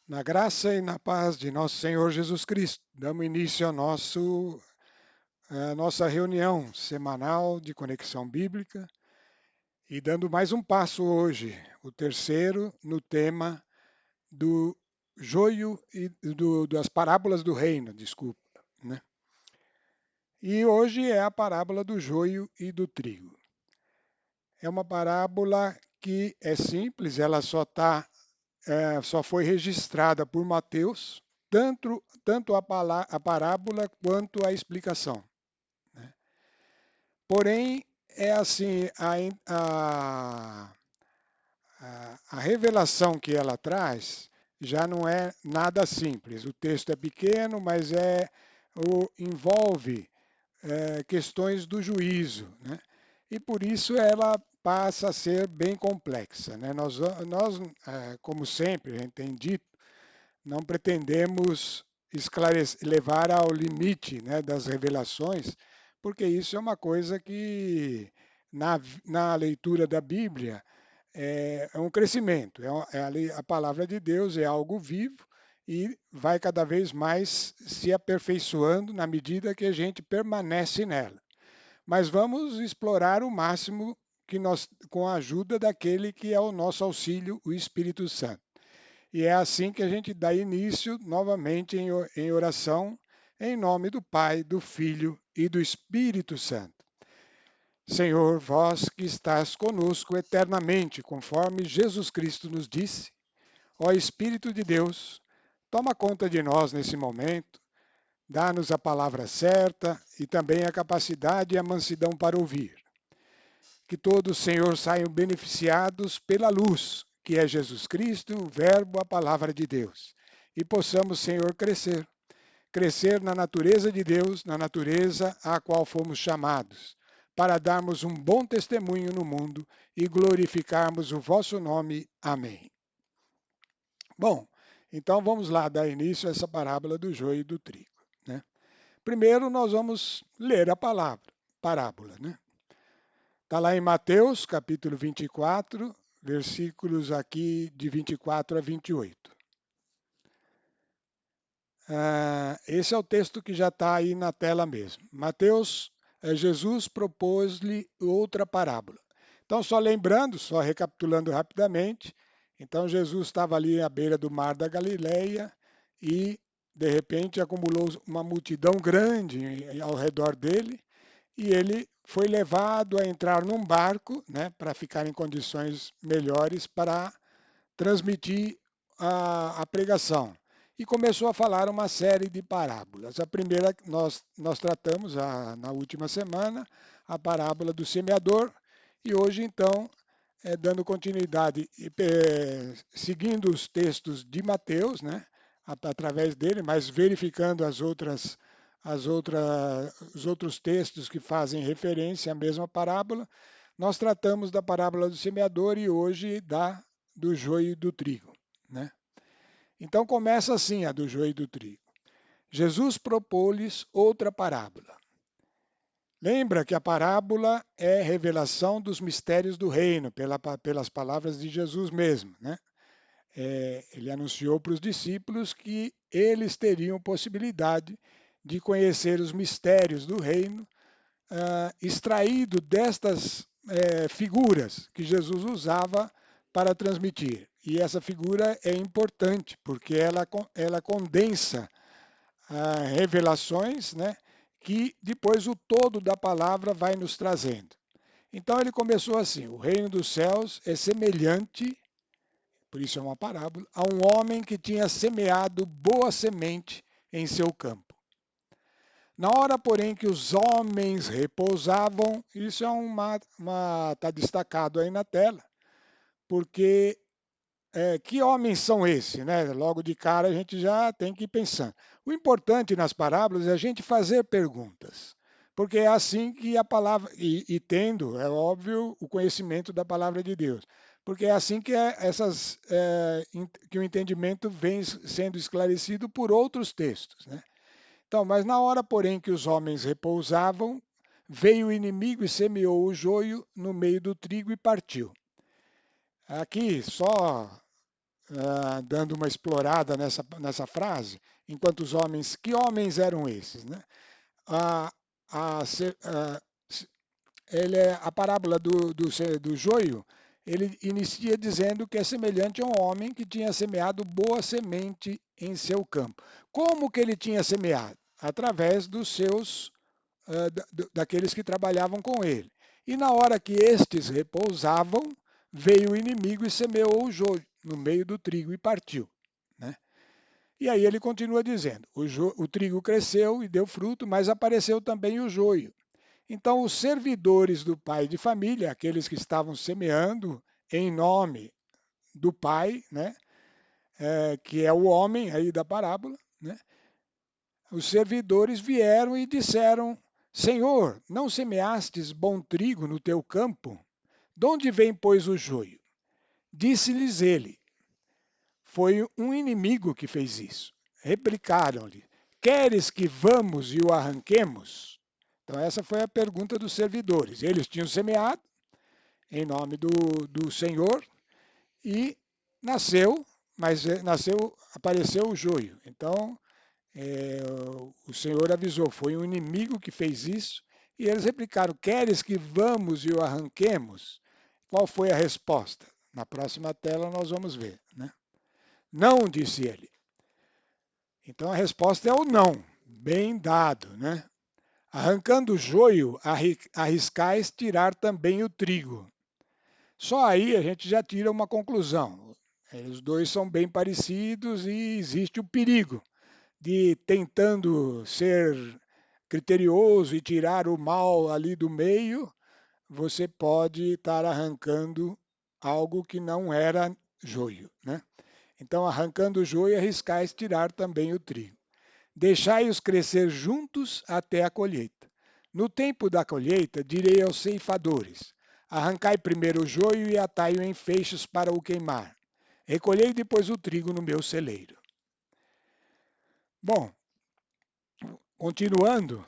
Na graça e na paz de nosso Senhor Jesus Cristo, damos início à nossa reunião semanal de conexão bíblica e dando mais um passo hoje, o terceiro, no tema do joio e das parábolas do reino, desculpa, né? E hoje é a parábola do joio e do trigo. É uma parábola que é simples, ela só foi registrada por Mateus, tanto a parábola quanto a explicação, né? Porém, é assim, a revelação que ela traz já não é nada simples. O texto é pequeno, mas envolve questões do juízo, né? E por isso ela passa a ser bem complexa, né? Como sempre, a gente tem dito, não pretendemos levar ao limite, né, das revelações, porque isso é uma coisa que, na leitura da Bíblia, é um crescimento. A palavra de Deus é algo vivo e vai cada vez mais se aperfeiçoando na medida que a gente permanece nela. Mas vamos explorar o máximo que nós, com a ajuda daquele que é o nosso auxílio, o Espírito Santo. E é assim que a gente dá início novamente em oração, em nome do Pai, do Filho e do Espírito Santo. Senhor, vós que estás conosco eternamente, conforme Jesus Cristo nos disse, ó Espírito de Deus, toma conta de nós nesse momento, dá-nos a palavra certa e também a capacidade e a mansidão para ouvir. Que todos, Senhor, saiam beneficiados pela luz, que é Jesus Cristo, o Verbo, a palavra de Deus. E possamos, Senhor, crescer na natureza de Deus, na natureza à qual fomos chamados, para darmos um bom testemunho no mundo e glorificarmos o vosso nome. Amém. Bom, então vamos lá dar início a essa parábola do joio e do trigo, né? Primeiro nós vamos ler a parábola, né? Está lá em Mateus, capítulo 24, versículos aqui de 24 a 28. Esse é o texto que já está aí na tela mesmo. Mateus, Jesus propôs-lhe outra parábola. Então, só lembrando, só recapitulando rapidamente, então Jesus estava ali à beira do mar da Galileia e, de repente, acumulou uma multidão grande ao redor dele e ele foi levado a entrar num barco, né, para ficar em condições melhores para transmitir a pregação. E começou a falar uma série de parábolas. A primeira nós tratamos na última semana, a parábola do semeador, e hoje, então, dando continuidade, seguindo os textos de Mateus, né, através dele, mas verificando os outros textos que fazem referência à mesma parábola, nós tratamos da parábola do semeador e hoje do joio e do trigo, né? Então começa assim a do joio e do trigo. Jesus propôs-lhes outra parábola. Lembra que a parábola é revelação dos mistérios do reino, pelas palavras de Jesus mesmo, né? Ele anunciou para os discípulos que eles teriam possibilidade de conhecer os mistérios do reino, extraído destas figuras que Jesus usava para transmitir. E essa figura é importante, porque ela condensa revelações, né, que depois o todo da palavra vai nos trazendo. Então ele começou assim: o reino dos céus é semelhante, por isso é uma parábola, a um homem que tinha semeado boa semente em seu campo. Na hora, porém, que os homens repousavam, isso está destacado aí na tela, porque que homens são esses, né? Logo de cara a gente já tem que ir pensando. O importante nas parábolas é a gente fazer perguntas, porque é assim que a palavra, e tendo, é óbvio, o conhecimento da palavra de Deus, porque é assim que, que o entendimento vem sendo esclarecido por outros textos, né? Então, mas na hora, porém, que os homens repousavam, veio o inimigo e semeou o joio no meio do trigo e partiu. Aqui, só dando uma explorada nessa frase, enquanto os homens, que homens eram esses, né? A, a, a parábola do joio, ele inicia dizendo que é semelhante a um homem que tinha semeado boa semente em seu campo. Como que ele tinha semeado? Através dos seus, daqueles que trabalhavam com ele. E na hora que estes repousavam, veio o inimigo e semeou o joio no meio do trigo e partiu, né? E aí ele continua dizendo: o trigo cresceu e deu fruto, mas apareceu também o joio. Então, os servidores do pai de família, aqueles que estavam semeando em nome do pai, né, que é o homem aí da parábola, né, os servidores vieram e disseram: Senhor, não semeastes bom trigo no teu campo? De onde vem, pois, o joio? Disse-lhes ele: Foi um inimigo que fez isso. Replicaram-lhe: Queres que vamos e o arranquemos? Então, essa foi a pergunta dos servidores. Eles tinham semeado em nome do Senhor e nasceu, mas apareceu o joio. Então, o Senhor avisou: foi um inimigo que fez isso. E eles replicaram: Queres que vamos e o arranquemos? Qual foi a resposta? Na próxima tela nós vamos ver, né? Não, disse ele. Então a resposta é o não, bem dado, né? Arrancando o joio, arriscais tirar também o trigo. Só aí a gente já tira uma conclusão. Os dois são bem parecidos e existe o perigo de, tentando ser criterioso e tirar o mal ali do meio, você pode estar arrancando algo que não era joio, né? Então, arrancando o joio, arriscais tirar também o trigo. Deixai-os crescer juntos até a colheita. No tempo da colheita, direi aos ceifadores: arrancai primeiro o joio e atai-o em feixes para o queimar. Recolhei depois o trigo no meu celeiro. Bom, continuando,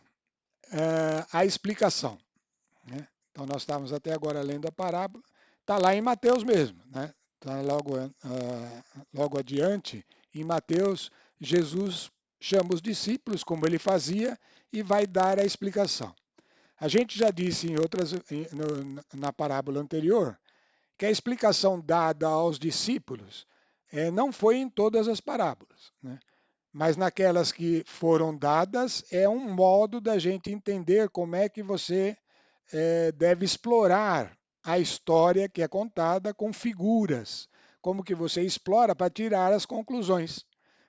a explicação, né? Então, nós estávamos até agora lendo a parábola, está lá em Mateus mesmo, né? Tá logo adiante, em Mateus, Jesus chama os discípulos, como ele fazia, e vai dar a explicação. A gente já disse na parábola anterior que a explicação dada aos discípulos não foi em todas as parábolas, né? Mas naquelas que foram dadas é um modo da gente entender como é que você deve explorar a história que é contada com figuras, como que você explora para tirar as conclusões,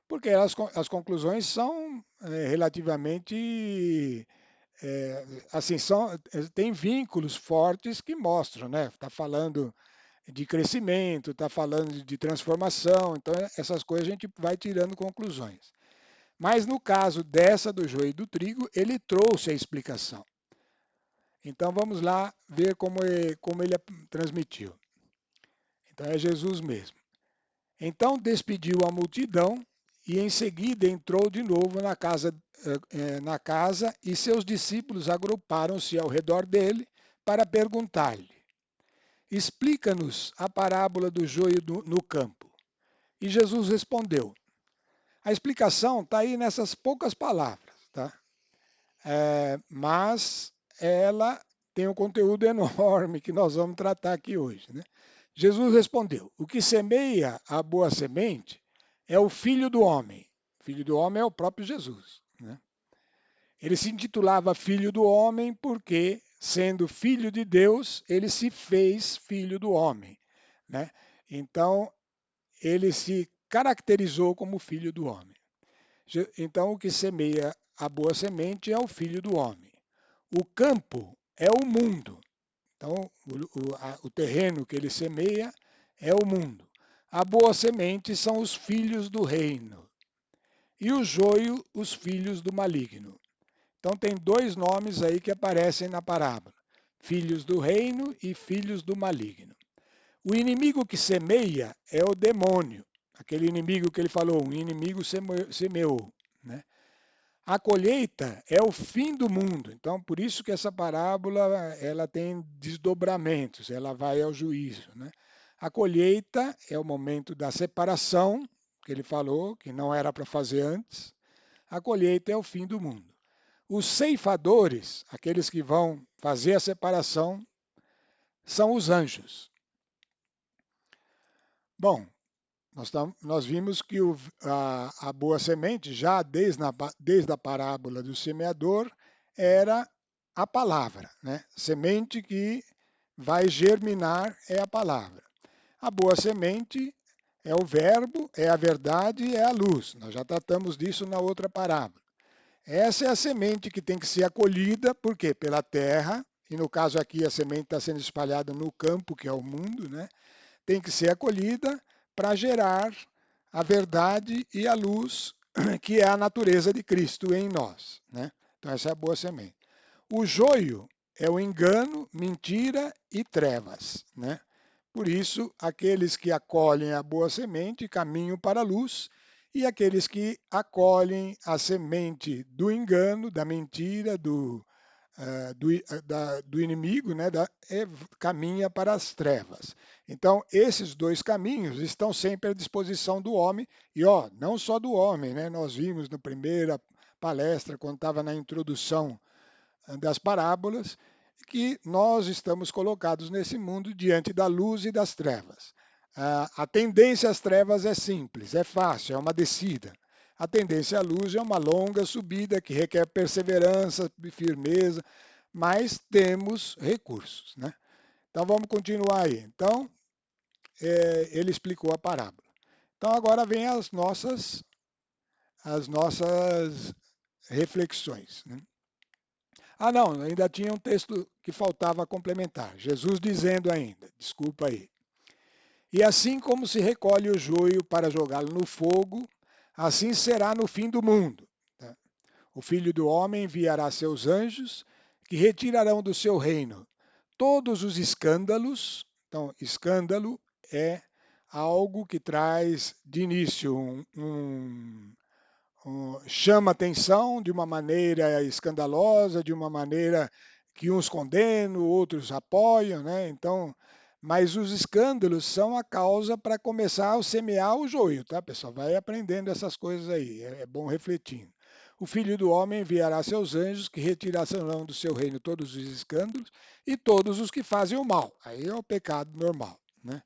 porque as conclusões são relativamente assim, tem vínculos fortes que mostram, né? Está falando de crescimento, está falando de transformação, então essas coisas a gente vai tirando conclusões. Mas no caso dessa do joio e do trigo, ele trouxe a explicação. Então vamos lá ver como ele transmitiu. Então é Jesus mesmo. Então despediu a multidão e em seguida entrou de novo na casa e seus discípulos agruparam-se ao redor dele para perguntar-lhe: Explica-nos a parábola do joio no campo. E Jesus respondeu. A explicação está aí nessas poucas palavras, tá? Mas ela tem um conteúdo enorme que nós vamos tratar aqui hoje, né? Jesus respondeu: O que semeia a boa semente é o Filho do Homem. O Filho do Homem é o próprio Jesus, né? Ele se intitulava Filho do Homem porque, sendo filho de Deus, ele se fez filho do homem, né? Então, ele se caracterizou como filho do homem. Então, o que semeia a boa semente é o Filho do Homem. O campo é o mundo. Então, o terreno que ele semeia é o mundo. A boa semente são os filhos do reino. E o joio, os filhos do maligno. Então, tem dois nomes aí que aparecem na parábola: filhos do reino e filhos do maligno. O inimigo que semeia é o demônio. Aquele inimigo que ele falou, um inimigo semeou, né? A colheita é o fim do mundo. Então, por isso que essa parábola ela tem desdobramentos, ela vai ao juízo, né? A colheita é o momento da separação, que ele falou, que não era para fazer antes. A colheita é o fim do mundo. Os ceifadores, aqueles que vão fazer a separação, são os anjos. Bom, nós vimos que a boa semente, já desde a parábola do semeador, era a palavra, né? Semente que vai germinar é a palavra. A boa semente é o verbo, é a verdade e é a luz. Nós já tratamos disso na outra parábola. Essa é a semente que tem que ser acolhida, por quê? Pela terra, e no caso aqui a semente está sendo espalhada no campo, que é o mundo, né? Tem que ser acolhida para gerar a verdade e a luz, que é a natureza de Cristo em nós, né? Então essa é a boa semente. O joio é o engano, mentira e trevas, né? Por isso, aqueles que acolhem a boa semente caminham para a luz, e aqueles que acolhem a semente do engano, da mentira, do inimigo, né, caminha para as trevas. Então, esses dois caminhos estão sempre à disposição do homem, e não só do homem, né? Nós vimos na primeira palestra, quando estava na introdução das parábolas, que nós estamos colocados nesse mundo diante da luz e das trevas. A tendência às trevas é simples, é fácil, é uma descida. A tendência à luz é uma longa subida que requer perseverança e firmeza, mas temos recursos, né? Então vamos continuar aí. Então, ele explicou a parábola. Então agora vem as nossas reflexões, né? Ah, não, ainda tinha um texto que faltava complementar. Jesus dizendo ainda, desculpa aí. E assim como se recolhe o joio para jogá-lo no fogo, assim será no fim do mundo. Tá? O Filho do Homem enviará seus anjos, que retirarão do seu reino todos os escândalos. Então, escândalo é algo que traz de início chama atenção de uma maneira escandalosa, de uma maneira que uns condenam, outros apoiam, né? Então, mas os escândalos são a causa para começar a semear o joio, tá, pessoal? Vai aprendendo essas coisas aí, é bom refletindo. O Filho do Homem enviará seus anjos que retirarão do seu reino todos os escândalos e todos os que fazem o mal. Aí é o pecado normal, né?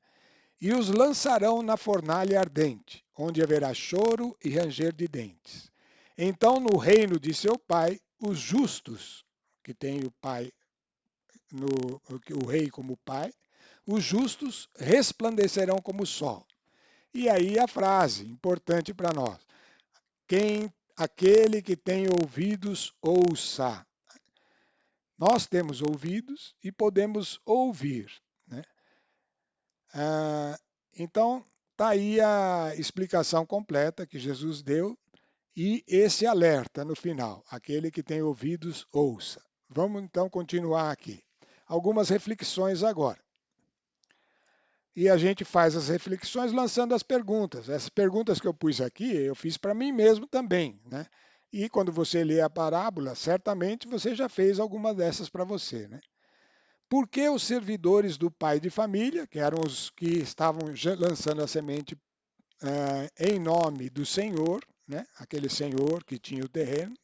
E os lançarão na fornalha ardente, onde haverá choro e ranger de dentes. Então, no reino de seu pai, os justos, que tem o pai, o rei como pai, os justos resplandecerão como o sol. E aí a frase importante para nós: aquele que tem ouvidos, ouça. Nós temos ouvidos e podemos ouvir, né? Então, está aí a explicação completa que Jesus deu e esse alerta no final: aquele que tem ouvidos, ouça. Vamos então continuar aqui. Algumas reflexões agora. E a gente faz as reflexões lançando as perguntas. Essas perguntas que eu pus aqui, eu fiz para mim mesmo também, né? E quando você lê a parábola, certamente você já fez alguma dessas para você, né? Por que os servidores do pai de família, que eram os que estavam lançando a semente em nome do Senhor, né? Aquele Senhor que tinha o terreno,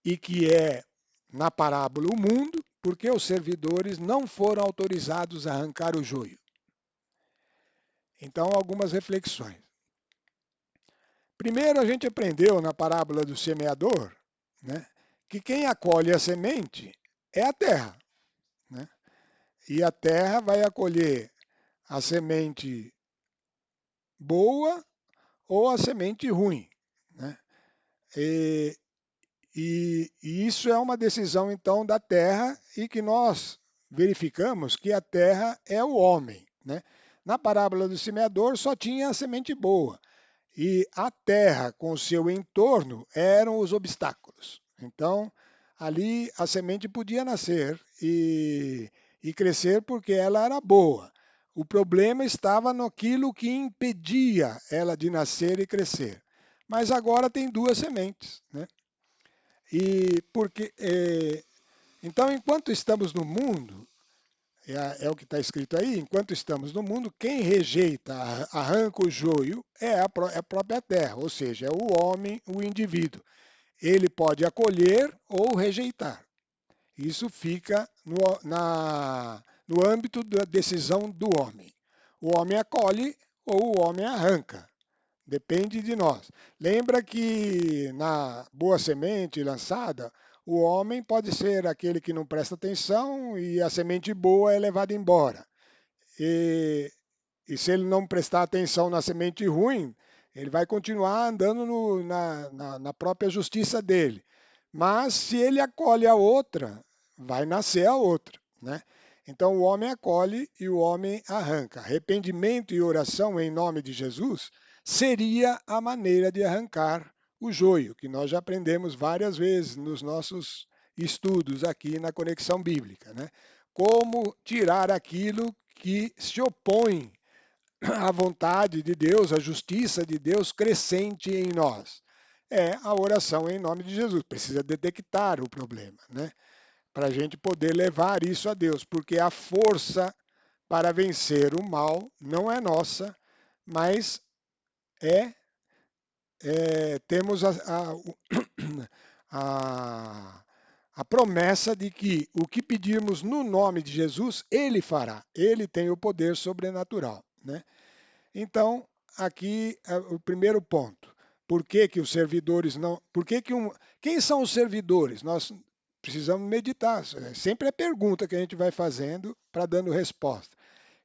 e que é, na parábola, o mundo, porque os servidores não foram autorizados a arrancar o joio? Então, algumas reflexões. Primeiro, a gente aprendeu na parábola do semeador, né, que quem acolhe a semente é a terra, né? E a terra vai acolher a semente boa ou a semente ruim, né? E, e isso é uma decisão, então, da terra e que nós verificamos que a terra é o homem, né? Na parábola do semeador só tinha a semente boa e a terra com o seu entorno eram os obstáculos. Então, ali a semente podia nascer e crescer porque ela era boa. O problema estava naquilo que impedia ela de nascer e crescer. Mas agora tem duas sementes, né? E porque então, enquanto estamos no mundo, É o que está escrito aí, enquanto estamos no mundo, quem rejeita, arranca o joio é a própria terra, ou seja, é o homem, o indivíduo. Ele pode acolher ou rejeitar. Isso fica no âmbito da decisão do homem. O homem acolhe ou o homem arranca. Depende de nós. Lembra que na boa semente lançada, o homem pode ser aquele que não presta atenção e a semente boa é levada embora. E, e se ele não prestar atenção na semente ruim, ele vai continuar andando na própria justiça dele. Mas se ele acolhe a outra, vai nascer a outra, né? Então o homem acolhe e o homem arranca. Arrependimento e oração em nome de Jesus seria a maneira de arrancar o joio, que nós já aprendemos várias vezes nos nossos estudos aqui na Conexão Bíblica, né? Como tirar aquilo que se opõe à vontade de Deus, à justiça de Deus crescente em nós. É a oração em nome de Jesus. Precisa detectar o problema, né? Para a gente poder levar isso a Deus, porque a força para vencer o mal não é nossa, mas temos a, a promessa de que o que pedirmos no nome de Jesus, Ele fará. Ele tem o poder sobrenatural, né? Então, aqui é o primeiro ponto. Por que que os servidores não... Quem são os servidores? Nós precisamos meditar. Sempre é pergunta que a gente vai fazendo para dando resposta.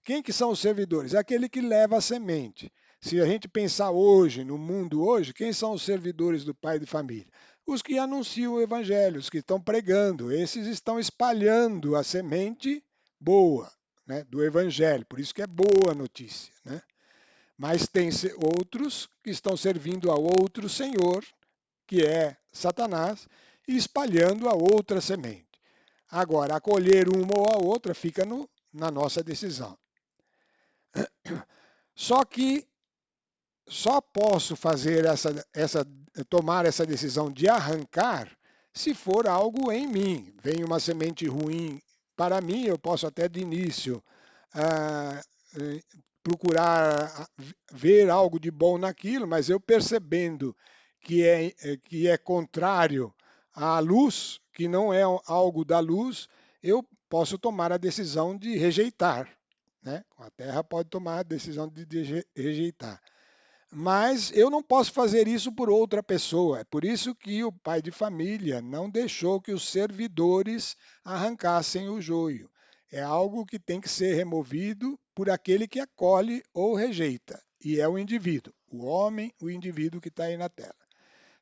Quem que são os servidores? Aquele que leva a semente. Se a gente pensar hoje, no mundo hoje, quem são os servidores do pai de família? Os que anunciam o evangelho, os que estão pregando. Esses estão espalhando a semente boa, né, do evangelho. Por isso que é boa a notícia, né? Mas tem outros que estão servindo a outro senhor, que é Satanás, e espalhando a outra semente. Agora, acolher uma ou a outra fica na nossa decisão. Só que só posso fazer tomar essa decisão de arrancar se for algo em mim. Vem uma semente ruim para mim, eu posso até de início ah, procurar ver algo de bom naquilo, mas eu percebendo que é contrário à luz, que não é algo da luz, eu posso tomar a decisão de rejeitar, né? A terra pode tomar a decisão de rejeitar. Mas eu não posso fazer isso por outra pessoa. É por isso que o pai de família não deixou que os servidores arrancassem o joio. É algo que tem que ser removido por aquele que acolhe ou rejeita. E é o indivíduo, o homem, o indivíduo que está aí na tela.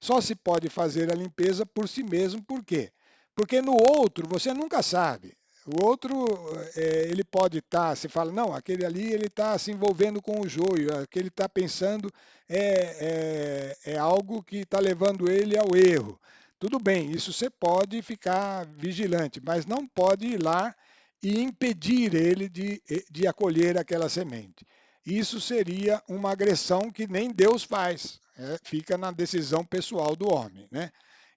Só se pode fazer a limpeza por si mesmo, por quê? Porque no outro você nunca sabe. O outro, ele pode estar, você fala, não, aquele ali ele está se envolvendo com o joio, aquele está pensando é algo que está levando ele ao erro. Tudo bem, isso você pode ficar vigilante, mas não pode ir lá e impedir ele de acolher aquela semente. Isso seria uma agressão que nem Deus faz, fica na decisão pessoal do homem, né?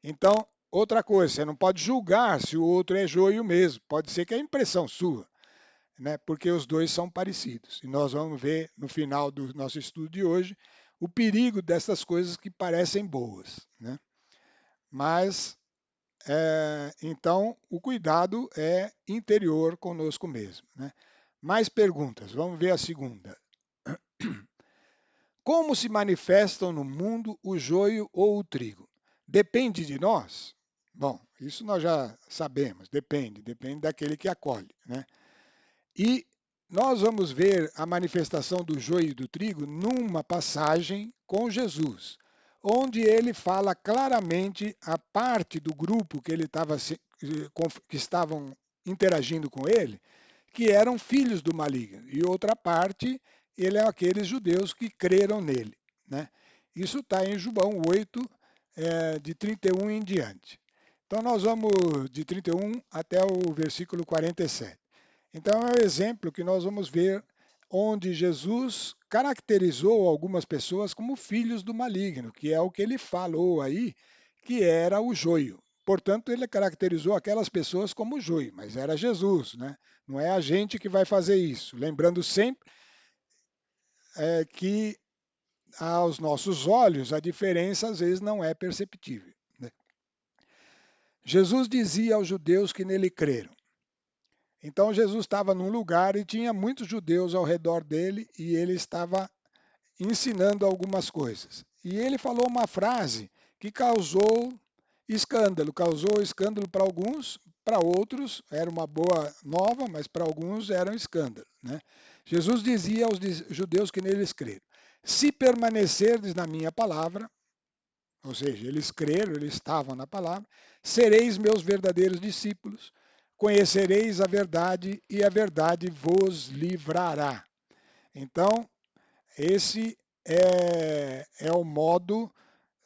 Então, outra coisa, você não pode julgar se o outro é joio mesmo, pode ser que é impressão sua, né? Porque os dois são parecidos. E nós vamos ver no final do nosso estudo de hoje o perigo dessas coisas que parecem boas, né? Mas, então, o cuidado é interior conosco mesmo, né? Mais perguntas, vamos ver a segunda. Como se manifestam no mundo o joio ou o trigo? Depende de nós? Bom, isso nós já sabemos, depende daquele que acolhe, né? E nós vamos ver a manifestação do joio e do trigo numa passagem com Jesus, onde ele fala claramente a parte do grupo que que estavam interagindo com ele, que eram filhos do maligno, e outra parte, ele é aqueles judeus que creram nele, né? Isso está em João 8, de 31 em diante. Então nós vamos de 31 até o versículo 47. Então é o exemplo que nós vamos ver onde Jesus caracterizou algumas pessoas como filhos do maligno, que é o que ele falou aí, que era o joio. portanto, ele caracterizou aquelas pessoas como joio, mas era Jesus, né? Não é a gente que vai fazer isso. Lembrando sempre que aos nossos olhos a diferença às vezes não é perceptível, né? Jesus dizia aos judeus que nele creram. Então Jesus estava num lugar e tinha muitos judeus ao redor dele e ele estava ensinando algumas coisas. E ele falou uma frase que causou escândalo para alguns, para outros era uma boa nova, mas para alguns era um escândalo, né? Jesus dizia aos judeus que neles creram: se permanecerdes na minha palavra, ou seja, eles creram, eles estavam na palavra, sereis meus verdadeiros discípulos, conhecereis a verdade e a verdade vos livrará. Então, esse é o modo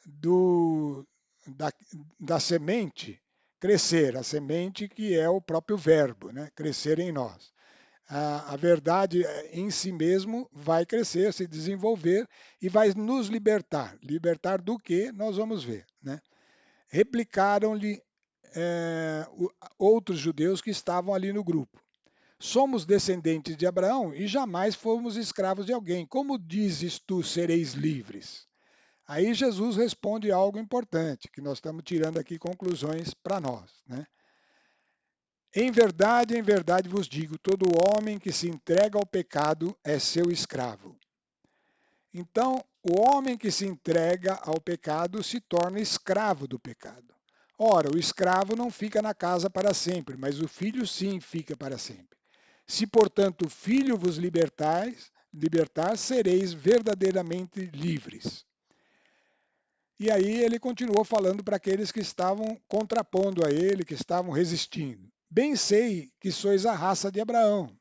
do, da, da semente crescer, a semente que é o próprio verbo, né? Crescer em nós. A verdade em si mesmo vai crescer, se desenvolver e vai nos libertar. Libertar do que? Nós vamos ver, né? Replicaram-lhe outros judeus que estavam ali no grupo. Somos descendentes de Abraão e jamais fomos escravos de alguém. Como dizes tu, sereis livres? Aí Jesus responde algo importante, que nós estamos tirando aqui conclusões para nós, né? Em verdade vos digo, todo homem que se entrega ao pecado é seu escravo. Então, o homem que se entrega ao pecado se torna escravo do pecado. Ora, o escravo não fica na casa para sempre, mas o filho sim fica para sempre. Se, portanto, o filho vos libertar, sereis verdadeiramente livres. E aí ele continuou falando para aqueles que estavam contrapondo a ele, que estavam resistindo. Bem sei que sois a raça de Abraão,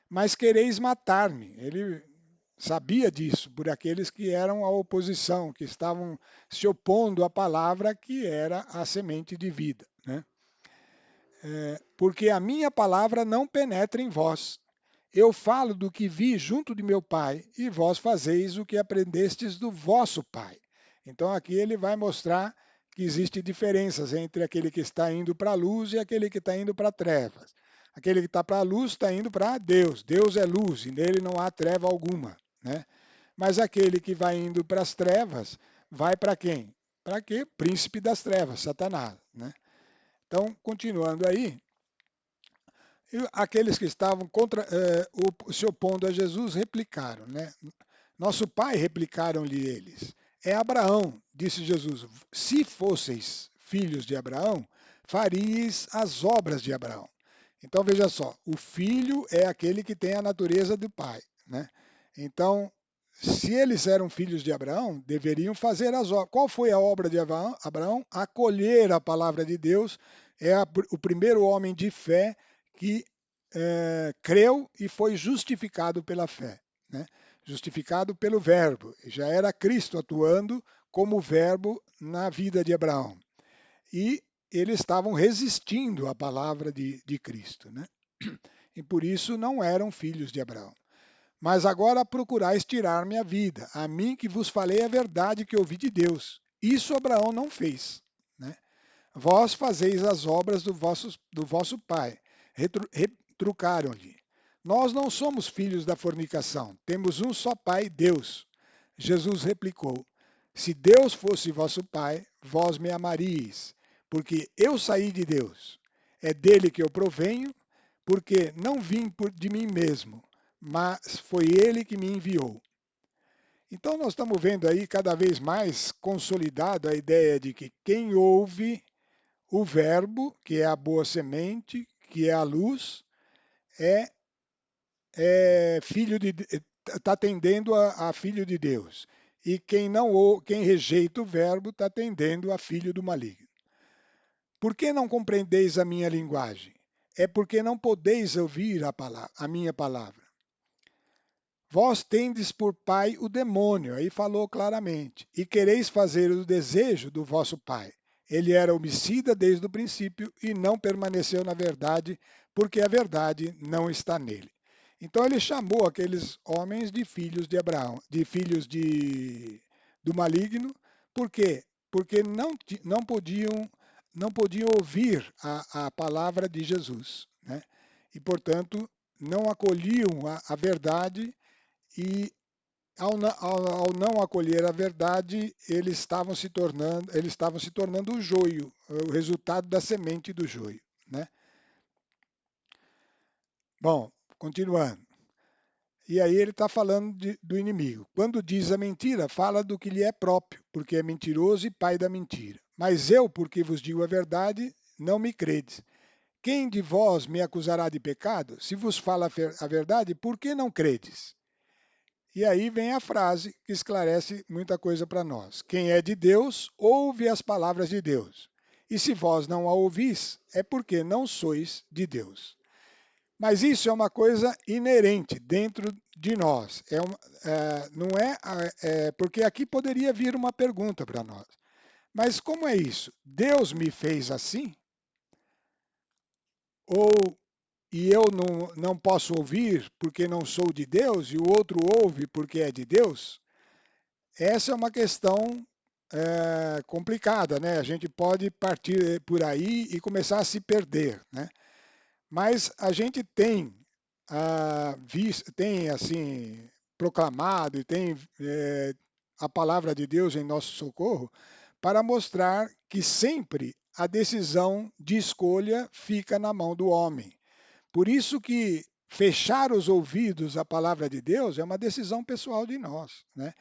mas quereis matar-me. Ele sabia disso por aqueles que eram a oposição, que estavam se opondo à palavra que era a semente de vida, né? Porque a minha palavra não penetra em vós. Eu falo do que vi junto de meu pai, e vós fazeis o que aprendestes do vosso pai. Então aqui ele vai mostrar que existem diferenças entre aquele que está indo para a luz e aquele que está indo para trevas. Aquele que está para a luz está indo para Deus. Deus é luz e nele não há treva alguma, né? Mas aquele que vai indo para as trevas, vai para quem? Para quê? Príncipe das trevas, Satanás, né? Então, continuando aí, aqueles que estavam se opondo a Jesus replicaram, né? Nosso pai, replicaram-lhe eles. É Abraão, disse Jesus. Se fosseis filhos de Abraão, faríeis as obras de Abraão. Então veja só, o filho é aquele que tem a natureza do pai, né? Então, se eles eram filhos de Abraão, deveriam fazer as obras. Qual foi a obra de Abraão? Acolher a palavra de Deus. O primeiro homem de fé que creu e foi justificado pela fé, né? Justificado pelo verbo. Já era Cristo atuando como verbo na vida de Abraão. E eles estavam resistindo à palavra de Cristo, né? E por isso não eram filhos de Abraão. Mas agora procurais tirar minha vida, a mim que vos falei a verdade que ouvi de Deus. Isso Abraão não fez, né? Vós fazeis as obras do vosso pai. Retrucaram-lhe. Nós não somos filhos da fornicação, temos um só pai, Deus. Jesus replicou: se Deus fosse vosso pai, vós me amaríeis, porque eu saí de Deus. É dele que eu provenho, porque não vim de mim mesmo, mas foi ele que me enviou. Então nós estamos vendo aí cada vez mais consolidada a ideia de que quem ouve o verbo, que é a boa semente, que é a luz, é, filho de está tendendo a filho de Deus. E quem rejeita o verbo está tendendo a filho do maligno. Por que não compreendeis a minha linguagem? É porque não podeis ouvir a minha palavra. Vós tendes por pai o demônio, aí falou claramente, e quereis fazer o desejo do vosso pai. Ele era homicida desde o princípio e não permaneceu na verdade, porque a verdade não está nele. Então ele chamou aqueles homens de filhos de Abraão, de filhos do maligno, por quê? Porque não podiam não podiam ouvir a palavra de Jesus, né? E, portanto, não acolhiam a verdade e, ao não acolher a verdade, eles estavam se tornando o joio, o resultado da semente do joio, né? Bom, continuando. E aí ele está falando do inimigo. Quando diz a mentira, fala do que lhe é próprio, porque é mentiroso e pai da mentira. Mas eu, porque vos digo a verdade, não me credes. Quem de vós me acusará de pecado? Se vos fala a verdade, por que não credes? E aí vem a frase que esclarece muita coisa para nós. Quem é de Deus, ouve as palavras de Deus. E se vós não a ouvis, é porque não sois de Deus. Mas isso é uma coisa inerente dentro de nós. Não porque aqui poderia vir uma pergunta para nós. Mas como é isso? Deus me fez assim? Ou e eu não posso ouvir porque não sou de Deus e o outro ouve porque é de Deus? Essa é uma questão complicada, né? A gente pode partir por aí e começar a se perder, né? Mas a gente tem assim proclamado e tem a palavra de Deus em nosso socorro para mostrar que sempre a decisão de escolha fica na mão do homem. Por isso que fechar os ouvidos à palavra de Deus é uma decisão pessoal de nós, né?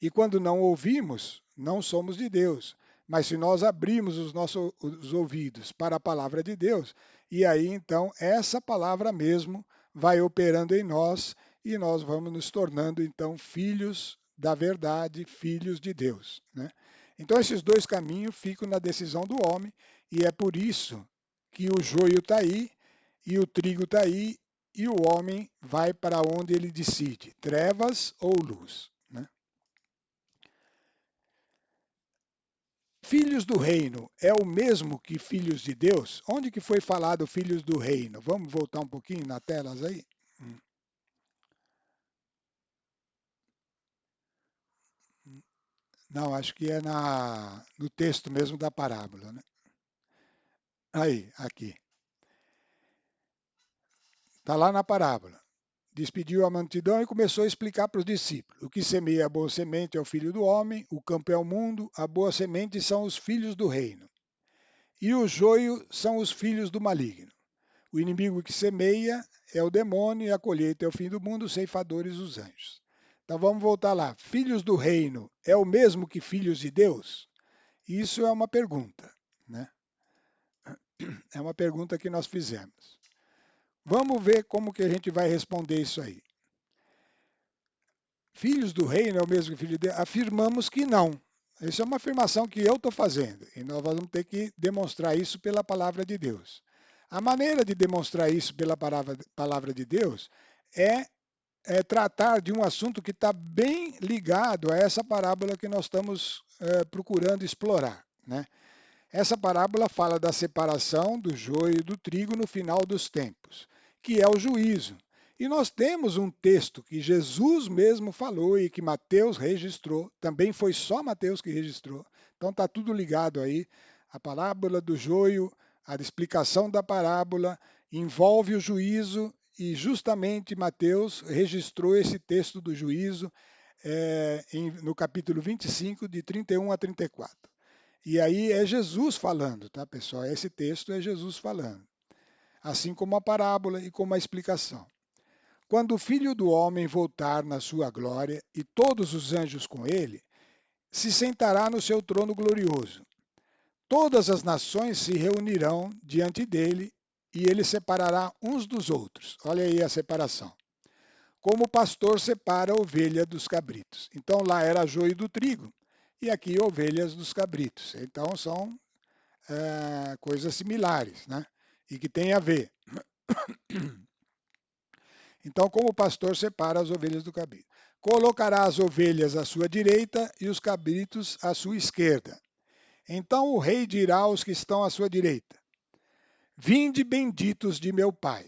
E quando não ouvimos, não somos de Deus. Mas se nós abrirmos os ouvidos para a palavra de Deus, e aí então essa palavra mesmo vai operando em nós e nós vamos nos tornando então filhos da verdade, filhos de Deus, né? Então esses dois caminhos ficam na decisão do homem e é por isso que o joio está aí e o trigo está aí, e o homem vai para onde ele decide, trevas ou luz, né? Filhos do reino é o mesmo que filhos de Deus? Onde que foi falado filhos do reino? Vamos voltar um pouquinho na telas aí? Não, acho que é no texto mesmo da parábola, né? Aí, aqui. Está lá na parábola. Despediu a multidão e começou a explicar para os discípulos. O que semeia a boa semente é o filho do homem, o campo é o mundo, a boa semente são os filhos do reino. E o joio são os filhos do maligno. O inimigo que semeia é o demônio, e a colheita é o fim do mundo, os ceifadores, os anjos. Então vamos voltar lá. Filhos do reino é o mesmo que filhos de Deus? Isso é uma pergunta, né? É uma pergunta que nós fizemos. Vamos ver como que a gente vai responder isso aí. Filhos do reino é o mesmo que filho de Deus? Afirmamos que não. Isso é uma afirmação que eu estou fazendo e nós vamos ter que demonstrar isso pela palavra de Deus. A maneira de demonstrar isso pela palavra de Deus é tratar de um assunto que está bem ligado a essa parábola que nós estamos procurando explorar, né? Essa parábola fala da separação do joio e do trigo no final dos tempos, que é o juízo. E nós temos um texto que Jesus mesmo falou e que Mateus registrou, também foi só Mateus que registrou. Então está tudo ligado aí. A parábola do joio, a explicação da parábola envolve o juízo e justamente Mateus registrou esse texto do juízo no capítulo 25, de 31 a 34. E aí é Jesus falando, tá, pessoal? Esse texto é Jesus falando, assim como a parábola e como a explicação. Quando o Filho do Homem voltar na sua glória e todos os anjos com ele, se sentará no seu trono glorioso. Todas as nações se reunirão diante dele e ele separará uns dos outros. Olha aí a separação. Como o pastor separa a ovelha dos cabritos. Então lá era joio do trigo e aqui ovelhas dos cabritos. Então são coisas similares, né? E que tem a ver. Então, como o pastor separa as ovelhas do cabrito, colocará as ovelhas à sua direita e os cabritos à sua esquerda. Então o rei dirá aos que estão à sua direita: Vinde benditos de meu pai,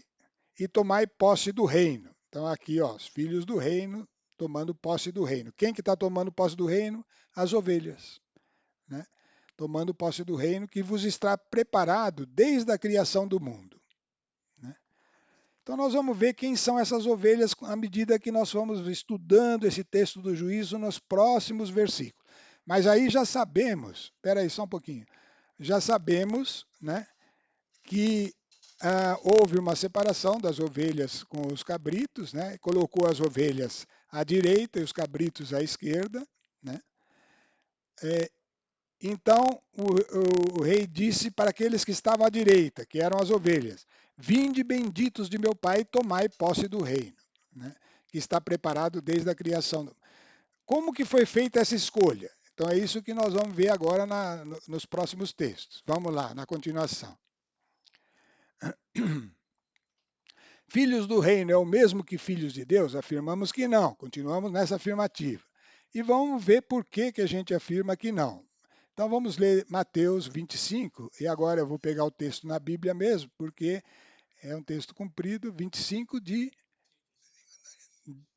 e tomai posse do reino. Então aqui, ó, os filhos do reino tomando posse do reino. Quem que está tomando posse do reino? As ovelhas, né? tomando posse do reino que vos está preparado desde a criação do mundo. Né? Então nós vamos ver quem são essas ovelhas à medida que nós vamos estudando esse texto do juízo nos próximos versículos. Mas aí já sabemos, espera aí só um pouquinho, já sabemos, né, que houve uma separação das ovelhas com os cabritos, né, colocou as ovelhas à direita e os cabritos à esquerda, né. Então o rei disse para aqueles que estavam à direita, que eram as ovelhas: Vinde benditos de meu pai, tomai posse do reino, né, que está preparado desde a criação. Como que foi feita essa escolha? Então é isso que nós vamos ver agora nos próximos textos. Vamos lá, na continuação. Filhos do reino é o mesmo que filhos de Deus? Afirmamos que não. Continuamos nessa afirmativa. E vamos ver por que, que a gente afirma que não. Então vamos ler Mateus 25, e agora eu vou pegar o texto na Bíblia mesmo, porque é um texto comprido, 25 de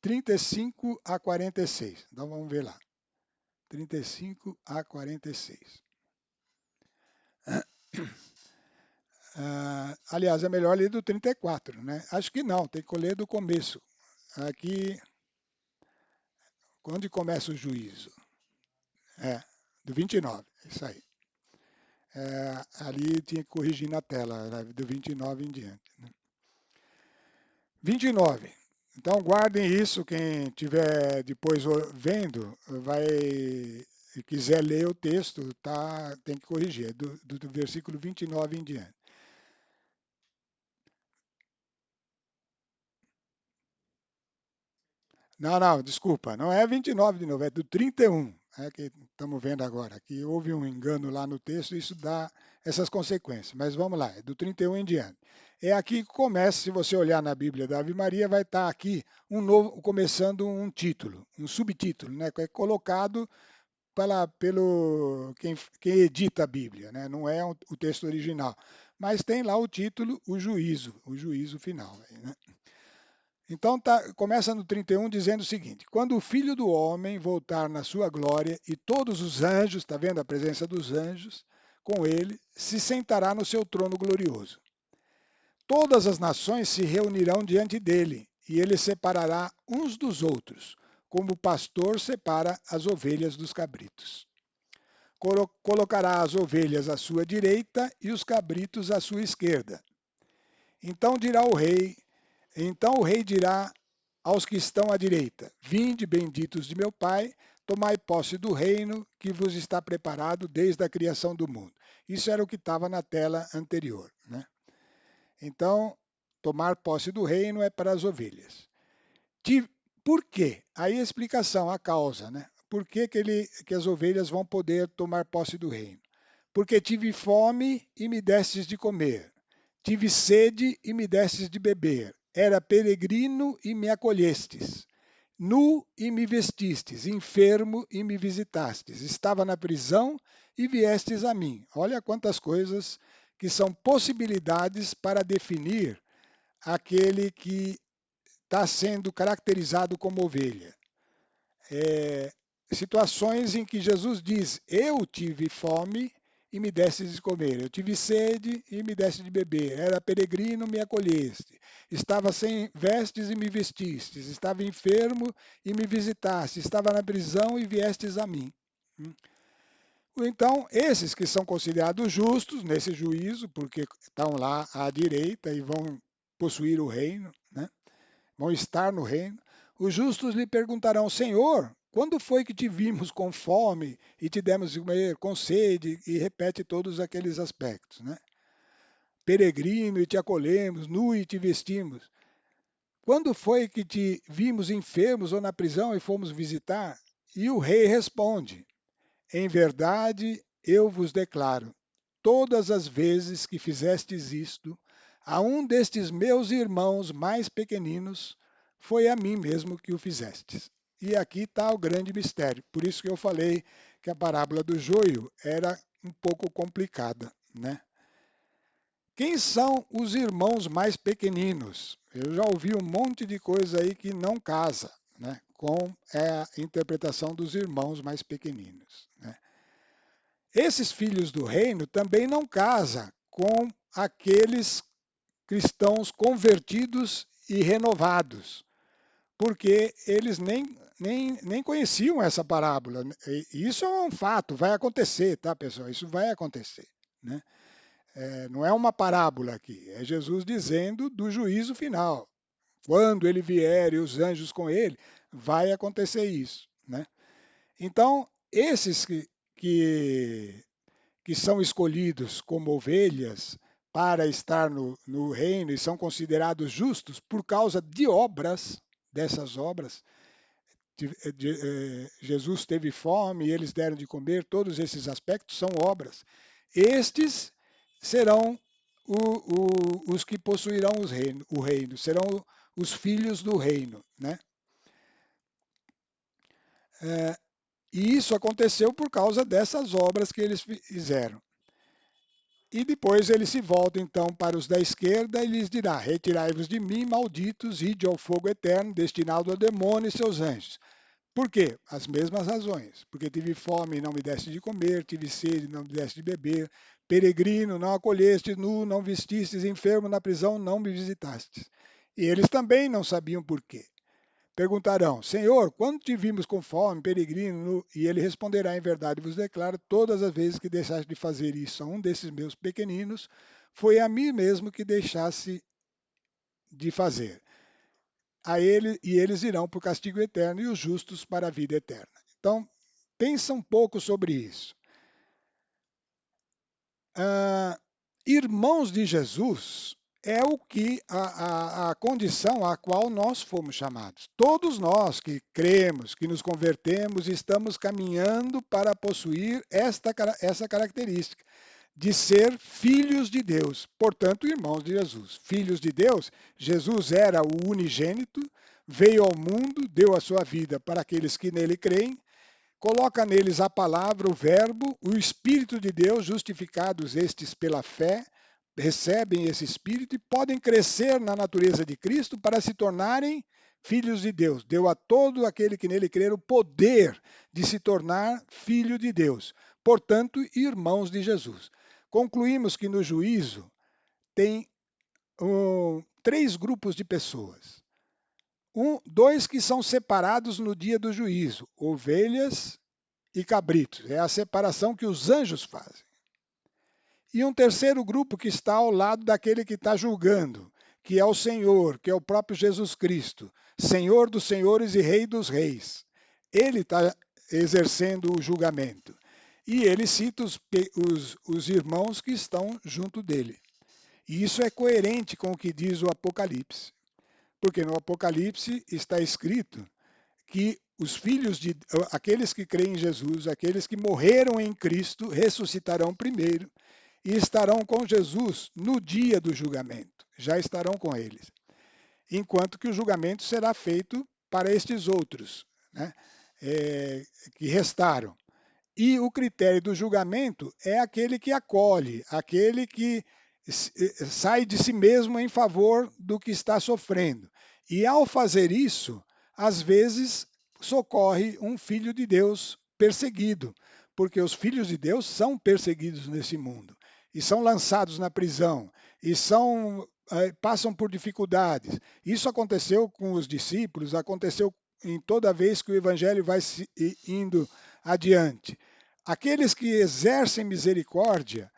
35 a 46. Então vamos ver lá. 35 a 46. Aliás, é melhor ler do 34, né? Acho que não, tem que ler do começo. Aqui, onde começa o juízo? Do 29, isso aí. Ali tinha que corrigir na tela, do 29 em diante. Né? 29. Então guardem isso, quem estiver depois vendo, vai e quiser ler o texto, tá, tem que corrigir, do versículo 29 em diante. Não, desculpa, não é 29 de novo, é do 31, que estamos vendo agora, que houve um engano lá no texto e isso dá essas consequências. Mas vamos lá, é do 31 em diante. É aqui que começa, se você olhar na Bíblia da Ave Maria, vai estar aqui começando um título, um subtítulo, né, que é colocado pelo quem edita a Bíblia, né, não é o texto original. Mas tem lá o título, o juízo final. Né? Então começa no 31 dizendo o seguinte: Quando o Filho do Homem voltar na sua glória e todos os anjos, está vendo a presença dos anjos, com ele, se sentará no seu trono glorioso. Todas as nações se reunirão diante dele, e ele separará uns dos outros, como o pastor separa as ovelhas dos cabritos. Colocará as ovelhas à sua direita e os cabritos à sua esquerda. Então o rei dirá aos que estão à direita: Vinde, benditos de meu Pai, tomai posse do reino que vos está preparado desde a criação do mundo. Isso era o que estava na tela anterior. Né? Então, tomar posse do reino é para as ovelhas. Por quê? Aí a explicação, a causa. Né? Por que as ovelhas vão poder tomar posse do reino? Porque tive fome e me destes de comer. Tive sede e me destes de beber. Era peregrino e me acolhestes. Nu e me vestistes. Enfermo e me visitastes. Estava na prisão e viestes a mim. Olha quantas coisas que são possibilidades para definir aquele que está sendo caracterizado como ovelha. Situações em que Jesus diz: Eu tive fome e me destes de comer. Eu tive sede e me deste de beber. Era peregrino, me acolheste. Estava sem vestes e me vestistes. Estava enfermo e me visitaste. Estava na prisão e viestes a mim. Então, esses que são considerados justos nesse juízo, porque estão lá à direita e vão possuir o reino, né? Vão estar no reino, os justos lhe perguntarão: Senhor, quando foi que te vimos com fome e te demos de comer, com sede? E repete todos aqueles aspectos, né? Peregrino e te acolhemos, nu e te vestimos. Quando foi que te vimos enfermos ou na prisão e fomos visitar? E o rei responde: Em verdade, eu vos declaro, todas as vezes que fizestes isto a um destes meus irmãos mais pequeninos, foi a mim mesmo que o fizestes. E aqui está o grande mistério. Por isso que eu falei que a parábola do joio era um pouco complicada, né? Quem são os irmãos mais pequeninos? Eu já ouvi um monte de coisa aí que não casa, né, com a interpretação dos irmãos mais pequeninos. Né? Esses filhos do reino também não casam com aqueles cristãos convertidos e renovados, porque eles nem conheciam essa parábola. E isso é um fato, vai acontecer, tá, pessoal? Isso vai acontecer, né? Não é uma parábola aqui, é Jesus dizendo do juízo final. Quando ele vier e os anjos com ele, vai acontecer isso, né? Então, esses que, que são escolhidos como ovelhas para estar no reino e são considerados justos por causa de obras, dessas obras, Jesus teve fome e eles deram de comer, todos esses aspectos são obras. Estes serão os que possuirão o reino, serão os filhos do reino, né? E isso aconteceu por causa dessas obras que eles fizeram. E depois ele se volta então para os da esquerda e lhes dirá: Retirai-vos de mim, malditos, ide ao fogo eterno, destinado ao demônio e seus anjos. Por quê? As mesmas razões. Porque tive fome e não me deste de comer, tive sede e não me deste de beber, peregrino, não acolheste, nu, não vestistes, enfermo na prisão, não me visitastes. E eles também não sabiam por quê. Perguntarão: Senhor, quando te vimos com fome, peregrino, nu? E ele responderá: Em verdade vos declaro, todas as vezes que deixaste de fazer isso a um desses meus pequeninos, foi a mim mesmo que deixasse de fazer. A ele e eles irão para o castigo eterno e os justos para a vida eterna. Então, pensa um pouco sobre isso. Irmãos de Jesus é o que a condição a qual nós fomos chamados. Todos nós que cremos, que nos convertemos, estamos caminhando para possuir essa característica de ser filhos de Deus, portanto, irmãos de Jesus. Filhos de Deus, Jesus era o unigênito, veio ao mundo, deu a sua vida para aqueles que nele creem, coloca neles a palavra, o verbo, o Espírito de Deus, justificados estes pela fé, recebem esse Espírito e podem crescer na natureza de Cristo para se tornarem filhos de Deus. Deu a todo aquele que nele crer o poder de se tornar filho de Deus. Portanto, irmãos de Jesus. Concluímos que no juízo tem três grupos de pessoas. Dois que são separados no dia do juízo, ovelhas e cabritos. É a separação que os anjos fazem. E um terceiro grupo que está ao lado daquele que está julgando, que é o Senhor, que é o próprio Jesus Cristo, Senhor dos senhores e Rei dos reis. Ele está exercendo o julgamento. E ele cita os irmãos que estão junto dele. E isso é coerente com o que diz o Apocalipse. Porque no Apocalipse está escrito que os filhos de aqueles que creem em Jesus, aqueles que morreram em Cristo, ressuscitarão primeiro e estarão com Jesus no dia do julgamento. Já estarão com eles. Enquanto que o julgamento será feito para estes outros, né, que restaram. E o critério do julgamento é aquele que acolhe, aquele que sai de si mesmo em favor do que está sofrendo. E ao fazer isso, às vezes socorre um filho de Deus perseguido, porque os filhos de Deus são perseguidos nesse mundo e são lançados na prisão e passam por dificuldades. Isso aconteceu com os discípulos, aconteceu em toda vez que o evangelho vai indo adiante. Aqueles que exercem misericórdia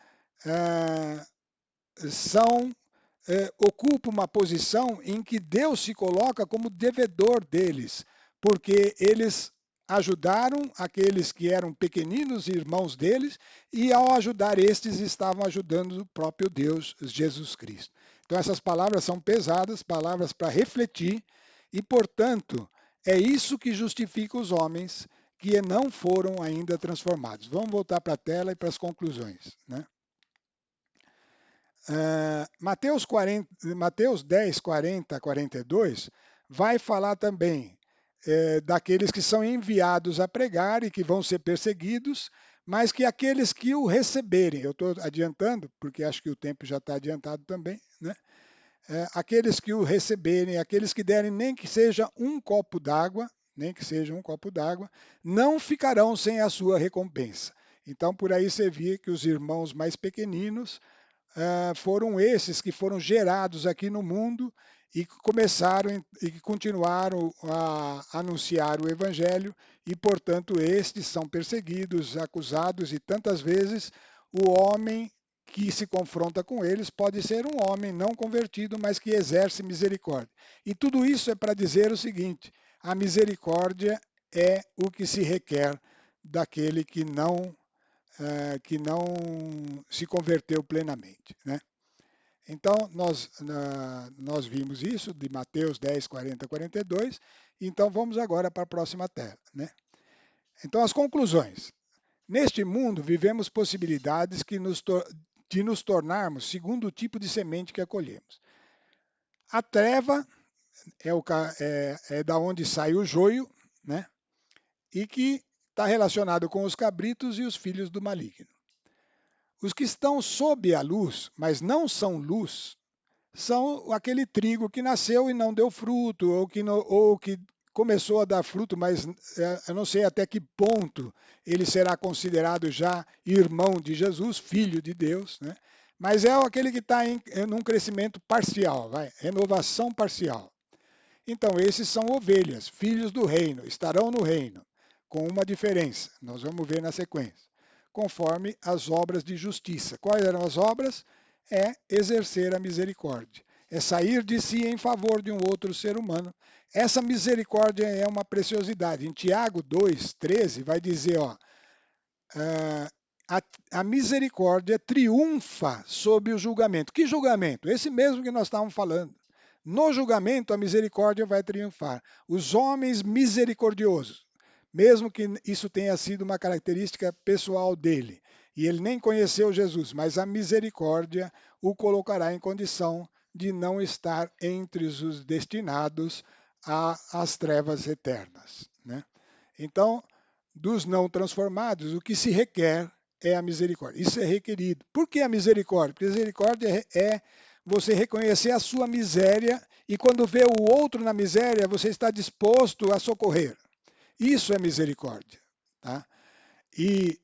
ocupam uma posição em que Deus se coloca como devedor deles, porque eles ajudaram aqueles que eram pequeninos irmãos deles, e ao ajudar estes, estavam ajudando o próprio Deus, Jesus Cristo. Então essas palavras são pesadas, palavras para refletir, e portanto, é isso que justifica os homens que não foram ainda transformados. Vamos voltar para a tela e para as conclusões, né? Mateus 10, 40 a 42 vai falar também daqueles que são enviados a pregar e que vão ser perseguidos, mas que aqueles que o receberem, eu estou adiantando, porque acho que o tempo já está adiantado também, né? Aqueles que o receberem, aqueles que derem nem que seja um copo d'água, nem que seja um copo d'água, não ficarão sem a sua recompensa. Então, por aí você via que os irmãos mais pequeninos foram esses que foram gerados aqui no mundo e começaram e continuaram a anunciar o Evangelho, e, portanto, estes são perseguidos, acusados, e tantas vezes o homem que se confronta com eles pode ser um homem não convertido, mas que exerce misericórdia. E tudo isso é para dizer o seguinte: a misericórdia é o que se requer daquele que não se converteu plenamente, né? Então, nós vimos isso de Mateus 10, 40, 42. Então, vamos agora para a próxima tela, né? Então, as conclusões. Neste mundo, vivemos possibilidades de nos tornarmos segundo o tipo de semente que acolhemos. A treva é da onde sai o joio, né? E que está relacionado com os cabritos e os filhos do maligno. Os que estão sob a luz, mas não são luz, são aquele trigo que nasceu e não deu fruto, ou que começou a dar fruto, mas eu não sei até que ponto ele será considerado já irmão de Jesus, filho de Deus, né? Mas é aquele que está em um crescimento parcial, renovação parcial. Então, esses são ovelhas, filhos do reino, estarão no reino, com uma diferença, nós vamos ver na sequência, conforme as obras de justiça. Quais eram as obras? É exercer a misericórdia, é sair de si em favor de um outro ser humano. Essa misericórdia é uma preciosidade. Em Tiago 2,13 vai dizer, ó, a misericórdia triunfa sobre o julgamento. Que julgamento? Esse mesmo que nós estávamos falando. No julgamento, a misericórdia vai triunfar. Os homens misericordiosos, mesmo que isso tenha sido uma característica pessoal dele, e ele nem conheceu Jesus, mas a misericórdia o colocará em condição de não estar entre os destinados às trevas eternas, né? Então, dos não transformados, o que se requer é a misericórdia. Isso é requerido. Por que a misericórdia? Porque a misericórdia é você reconhecer a sua miséria e quando vê o outro na miséria, você está disposto a socorrer. Isso é misericórdia, tá? E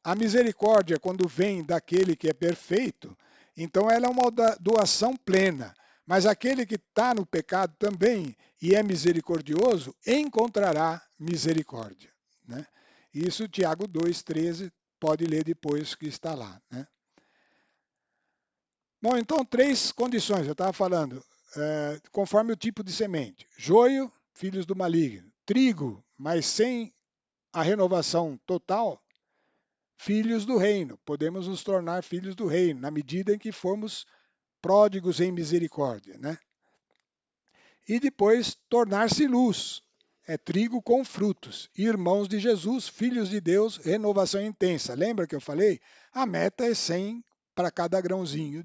a misericórdia, quando vem daquele que é perfeito, então ela é uma doação plena. Mas aquele que está no pecado também e é misericordioso, encontrará misericórdia, né? Isso Tiago 2,13, pode ler depois que está lá, né? Bom, então 3 condições, eu estava falando, conforme o tipo de semente. Joio, filhos do maligno. Trigo, mas sem a renovação total, filhos do reino. Podemos nos tornar filhos do reino, na medida em que formos pródigos em misericórdia, né? E depois, tornar-se luz. É trigo com frutos. Irmãos de Jesus, filhos de Deus, renovação intensa. Lembra que eu falei? A meta é 100 para cada grãozinho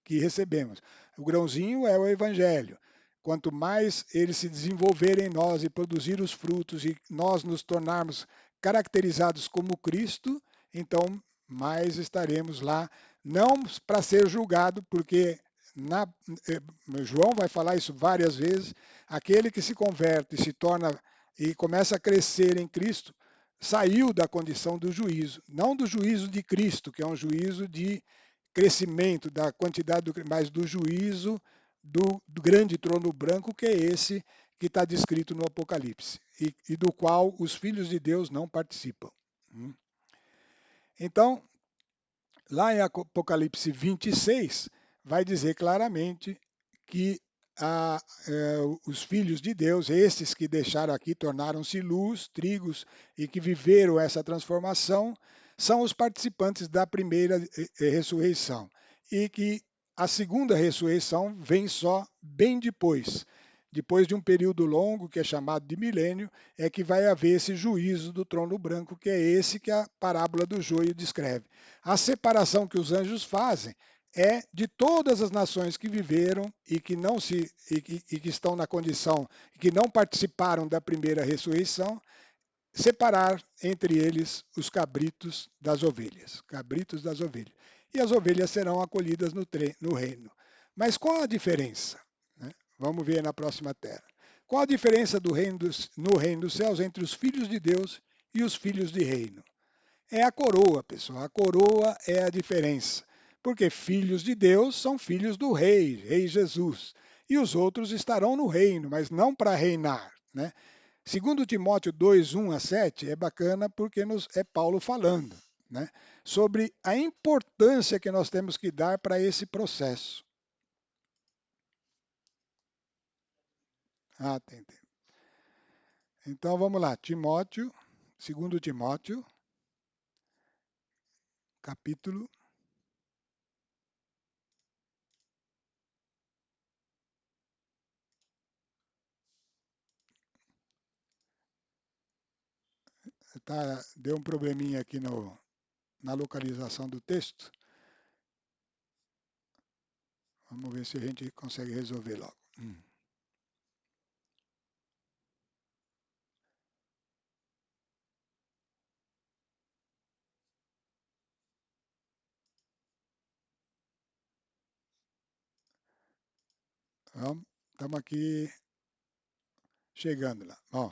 que recebemos. O grãozinho é o evangelho. Quanto mais ele se desenvolver em nós e produzir os frutos e nós nos tornarmos caracterizados como Cristo, então mais estaremos lá, não para ser julgado, porque na, João vai falar isso várias vezes, aquele que se converte e se torna e começa a crescer em Cristo, saiu da condição do juízo, não do juízo de Cristo, que é um juízo de crescimento da quantidade, mas do juízo do grande trono branco, que é esse que está descrito no Apocalipse, e do qual os filhos de Deus não participam. Então, lá em Apocalipse 26, vai dizer claramente que os filhos de Deus, esses que deixaram aqui, tornaram-se luz, trigos, e que viveram essa transformação, são os participantes da primeira ressurreição. E que a segunda ressurreição vem só bem depois. Depois de um período longo, que é chamado de milênio, é que vai haver esse juízo do trono branco, que é esse que a parábola do joio descreve. A separação que os anjos fazem é de todas as nações que viveram e que não e que estão na condição que não participaram da primeira ressurreição, separar entre eles os cabritos das ovelhas, cabritos das ovelhas. E as ovelhas serão acolhidas no reino. Mas qual a diferença? Né? Vamos ver na próxima tela. Qual a diferença no reino dos céus entre os filhos de Deus e os filhos de reino? é a coroa, pessoal. A coroa é a diferença. Porque filhos de Deus são filhos do Rei, Rei Jesus. E os outros estarão no reino, mas não para reinar, né? Segundo Timóteo 2, 1 a 7, é bacana porque é Paulo falando, né, sobre a importância que nós temos que dar para esse processo. Ah, tem. Então vamos lá, Timóteo, segundo Timóteo, capítulo. Tá, deu um probleminha aqui na localização do texto. Vamos ver se a gente consegue resolver logo. Estamos aqui chegando lá. Bom,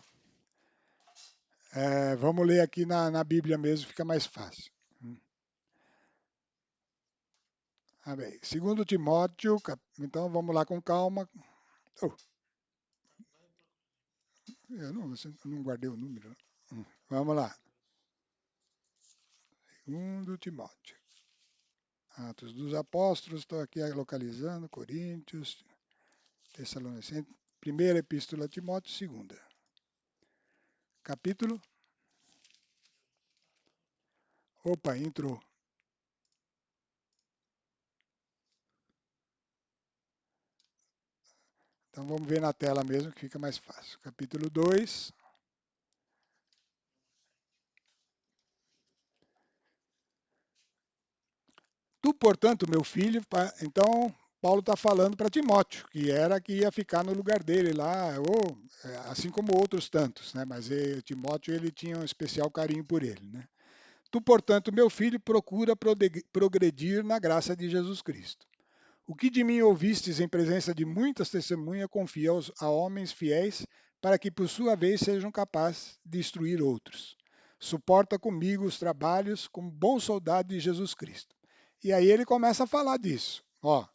vamos ler aqui na Bíblia mesmo, fica mais fácil. Bem, segundo Timóteo, então vamos lá com calma. Oh, eu não guardei o número. Vamos lá. Segundo Timóteo. Atos dos Apóstolos, estou aqui localizando, Coríntios, Tessalonicenses, primeira epístola a Timóteo, segunda. Capítulo. Opa, entrou. Então vamos ver na tela mesmo que fica mais fácil. Capítulo 2. Tu, portanto, meu filho, então Paulo está falando para Timóteo, que era que ia ficar no lugar dele lá, ou assim como outros tantos, né? Mas Timóteo ele tinha um especial carinho por ele, né? Tu, portanto, meu filho, procura progredir na graça de Jesus Cristo. O que de mim ouvistes em presença de muitas testemunhas, confia a homens fiéis, para que por sua vez sejam capazes de instruir outros. Suporta comigo os trabalhos como bom soldado de Jesus Cristo. E aí ele começa a falar disso. Ó,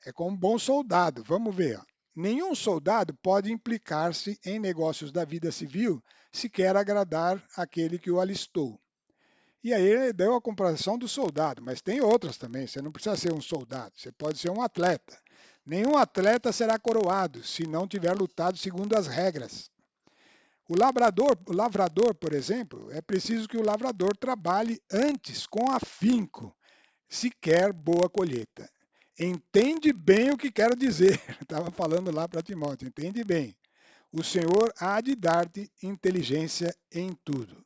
é como bom soldado. Vamos ver. Ó. Nenhum soldado pode implicar-se em negócios da vida civil se quer agradar aquele que o alistou. E aí ele deu a comparação do soldado, mas tem outras também. Você não precisa ser um soldado, você pode ser um atleta. Nenhum atleta será coroado se não tiver lutado segundo as regras. O lavrador, por exemplo, é preciso que o lavrador trabalhe antes com afinco, se quer boa colheita. Entende bem o que quero dizer. Estava falando lá para Timóteo, entende bem. O Senhor há de dar-te inteligência em tudo.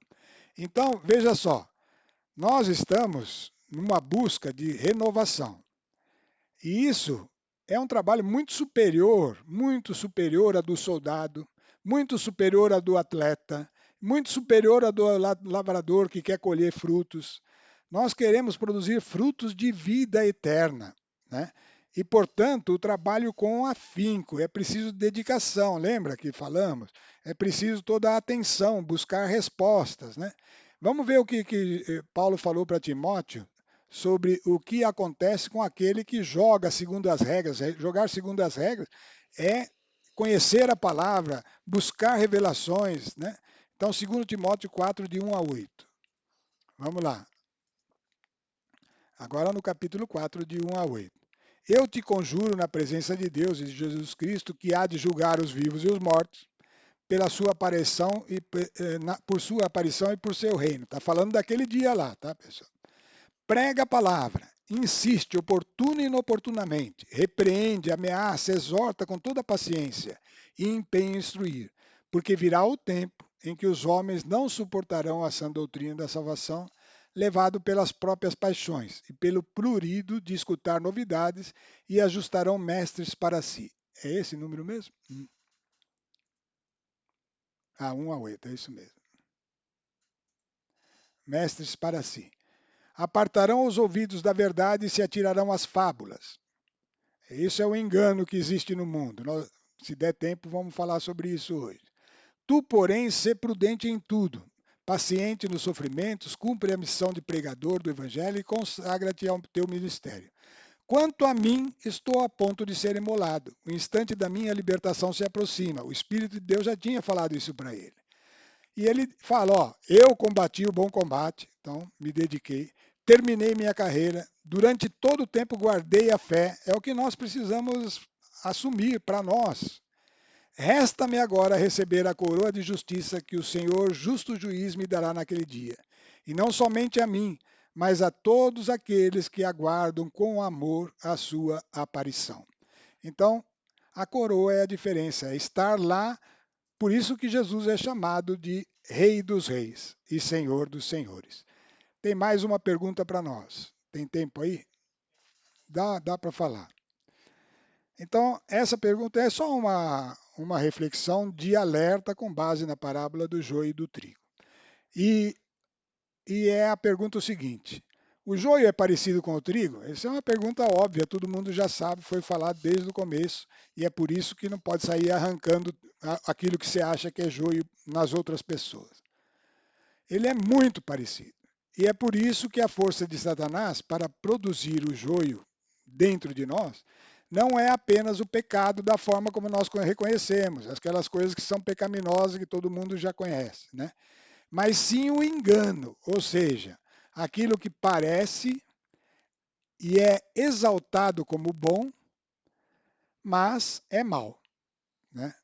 Então, veja só, nós estamos numa busca de renovação. E isso é um trabalho muito superior a do soldado, muito superior a do atleta, muito superior a do lavrador que quer colher frutos. Nós queremos produzir frutos de vida eterna, né? E, portanto, o trabalho com afinco, é preciso dedicação, lembra que falamos? É preciso toda a atenção, buscar respostas, né? Vamos ver o que Paulo falou para Timóteo sobre o que acontece com aquele que joga segundo as regras. Jogar segundo as regras é conhecer a palavra, buscar revelações, né? Então, segundo Timóteo 4, de 1 a 8. Vamos lá. Agora no capítulo 4, de 1 a 8. Eu te conjuro na presença de Deus e de Jesus Cristo, que há de julgar os vivos e os mortos, pela sua aparição e por sua aparição e por seu reino. Está falando daquele dia lá, tá, pessoal? Prega a palavra, insiste oportuno e inoportunamente, repreende, ameaça, exorta com toda paciência e empenho em instruir, porque virá o tempo em que os homens não suportarão a sã doutrina da salvação, levado pelas próprias paixões e pelo prurido de escutar novidades, e ajustarão mestres para si. É esse número mesmo? 1 a 8, é isso mesmo. Mestres para si. Apartarão os ouvidos da verdade e se atirarão às fábulas. Isso é o engano que existe no mundo. Se der tempo, vamos falar sobre isso hoje. Tu, porém, sê prudente em tudo, paciente nos sofrimentos, cumpre a missão de pregador do Evangelho e consagra-te ao teu ministério. Quanto a mim, estou a ponto de ser imolado. O instante da minha libertação se aproxima. O Espírito de Deus já tinha falado isso para ele. E ele fala, ó, eu combati o bom combate, então me dediquei, terminei minha carreira, durante todo o tempo guardei a fé, é o que nós precisamos assumir para nós. Resta-me agora receber a coroa de justiça que o Senhor, justo juiz, me dará naquele dia. E não somente a mim, mas a todos aqueles que aguardam com amor a sua aparição. Então, a coroa é a diferença, é estar lá. Por isso que Jesus é chamado de Rei dos Reis e Senhor dos Senhores. Tem mais uma pergunta para nós. Tem tempo aí? Dá para falar. Então, essa pergunta é só uma reflexão de alerta com base na parábola do joio e do trigo. E é a pergunta o seguinte: o joio é parecido com o trigo? Essa é uma pergunta óbvia, todo mundo já sabe, foi falado desde o começo, e é por isso que não pode sair arrancando aquilo que você acha que é joio nas outras pessoas. Ele é muito parecido. E é por isso que a força de Satanás para produzir o joio dentro de nós não é apenas o pecado da forma como nós reconhecemos, aquelas coisas que são pecaminosas que todo mundo já conhece, né? Mas sim o engano, ou seja, aquilo que parece e é exaltado como bom, mas é mal, né?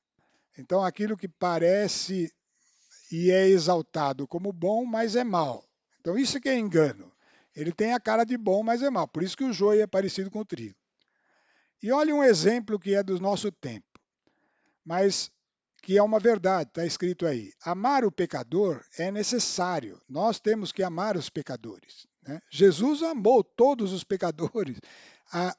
Então aquilo que parece e é exaltado como bom, mas é mal. Então isso que é engano. Ele tem a cara de bom, mas é mal. Por isso que o joio é parecido com o trigo. E olha um exemplo que é do nosso tempo, mas que é uma verdade, está escrito aí. Amar o pecador é necessário. Nós temos que amar os pecadores, né? Jesus amou todos os pecadores.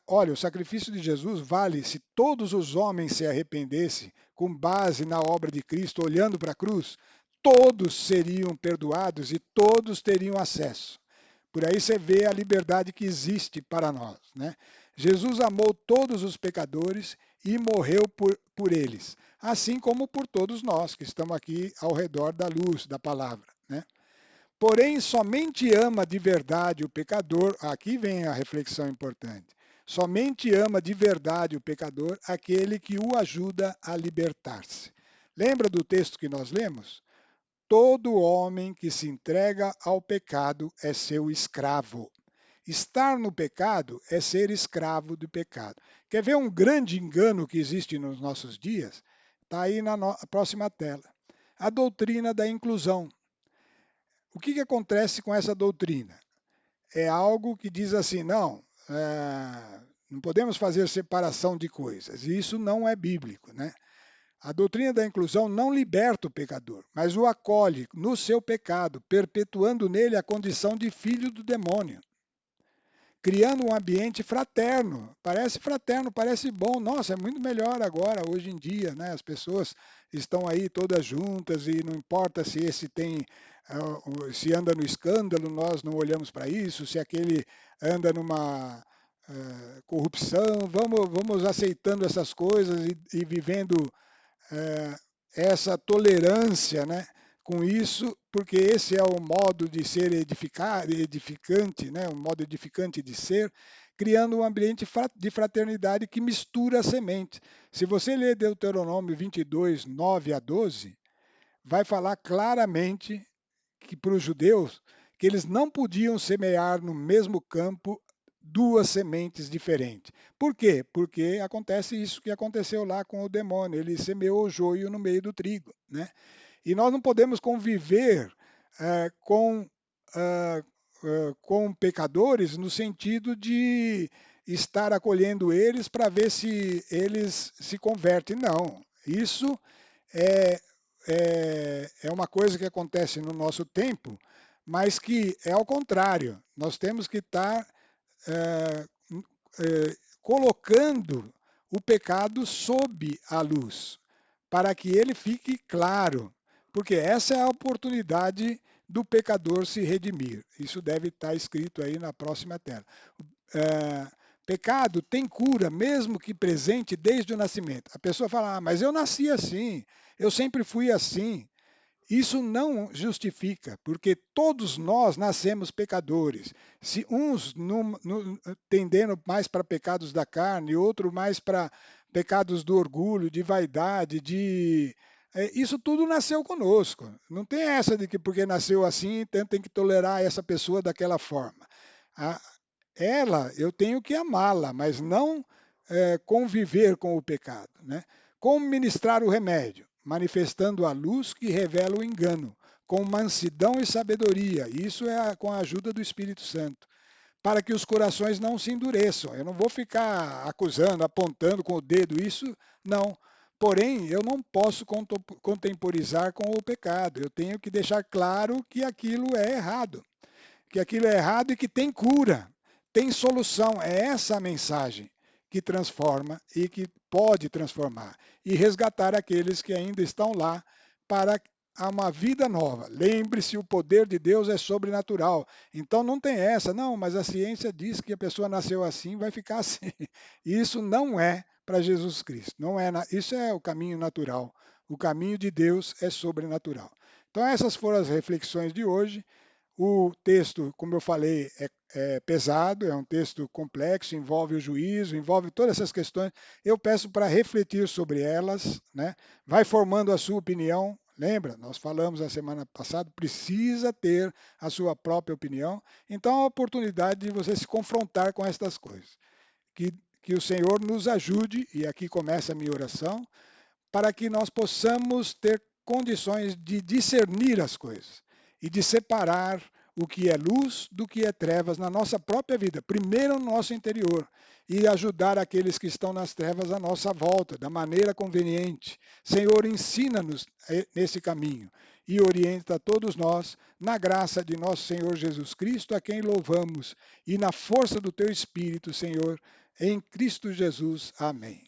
Olha, o sacrifício de Jesus vale se todos os homens se arrependessem com base na obra de Cristo, olhando para a cruz, todos seriam perdoados e todos teriam acesso. Por aí você vê a liberdade que existe para nós, né? Jesus amou todos os pecadores e morreu por eles, assim como por todos nós que estamos aqui ao redor da luz da palavra, né? Porém, somente ama de verdade o pecador, aqui vem a reflexão importante, somente ama de verdade o pecador aquele que o ajuda a libertar-se. Lembra do texto que nós lemos? Todo homem que se entrega ao pecado é seu escravo. Estar no pecado é ser escravo do pecado. Quer ver um grande engano que existe nos nossos dias? Está aí na próxima tela. A doutrina da inclusão. O que acontece com essa doutrina? É algo que diz assim, não, não podemos fazer separação de coisas. E isso não é bíblico, né? A doutrina da inclusão não liberta o pecador, mas o acolhe no seu pecado, perpetuando nele a condição de filho do demônio, criando um ambiente fraterno. Parece fraterno, parece bom. Nossa, é muito melhor agora, hoje em dia, né? As pessoas estão aí todas juntas e não importa se esse tem, se anda no escândalo, nós não olhamos para isso, se aquele anda numa corrupção, vamos aceitando essas coisas e vivendo essa tolerância, né, com isso, porque esse é o modo de ser edificante, né, o modo edificante de ser, criando um ambiente de fraternidade que mistura a semente. Se você ler Deuteronômio 22, 9 a 12, vai falar claramente que para os judeus que eles não podiam semear no mesmo campo duas sementes diferentes. Por quê? Porque acontece isso que aconteceu lá com o demônio, ele semeou o joio no meio do trigo, né? E nós não podemos conviver com pecadores no sentido de estar acolhendo eles para ver se eles se convertem. Não, isso é, é uma coisa que acontece no nosso tempo, mas que é ao contrário. Nós temos que estar colocando o pecado sob a luz, para que ele fique claro, porque essa é a oportunidade do pecador se redimir. Isso deve estar escrito aí na próxima tela. Pecado tem cura, mesmo que presente desde o nascimento. A pessoa fala, mas eu nasci assim, eu sempre fui assim. Isso não justifica, porque todos nós nascemos pecadores. Se uns tendendo mais para pecados da carne, outro mais para pecados do orgulho, de vaidade, isso tudo nasceu conosco. Não tem essa de que porque nasceu assim, então tem que tolerar essa pessoa daquela forma. A- Ela, eu tenho que amá-la, mas não conviver com o pecado, né? Como ministrar o remédio? Manifestando a luz que revela o engano, com mansidão e sabedoria. Isso é com a ajuda do Espírito Santo, para que os corações não se endureçam. Eu não vou ficar acusando, apontando com o dedo, isso não. Porém, eu não posso contemporizar com o pecado. Eu tenho que deixar claro que aquilo é errado, e que tem cura, tem solução. É essa a mensagem que transforma e que pode transformar e resgatar aqueles que ainda estão lá para uma vida nova. Lembre-se, o poder de Deus é sobrenatural. Então não tem essa, não, mas a ciência diz que a pessoa nasceu assim, vai ficar assim. Isso não é para Jesus Cristo. Não é, isso é o caminho natural. O caminho de Deus é sobrenatural. Então essas foram as reflexões de hoje. O texto, como eu falei, é pesado, é um texto complexo, envolve o juízo, envolve todas essas questões. Eu peço para refletir sobre elas, né? Vai formando a sua opinião. Lembra? Nós falamos a semana passada, precisa ter a sua própria opinião. Então, é a oportunidade de você se confrontar com estas coisas. Que, que o Senhor nos ajude, e aqui começa a minha oração, para que nós possamos ter condições de discernir as coisas e de separar o que é luz do que é trevas na nossa própria vida, primeiro no nosso interior, e ajudar aqueles que estão nas trevas à nossa volta, da maneira conveniente. Senhor, ensina-nos nesse caminho e orienta todos nós na graça de nosso Senhor Jesus Cristo, a quem louvamos, e na força do teu Espírito, Senhor, em Cristo Jesus. Amém.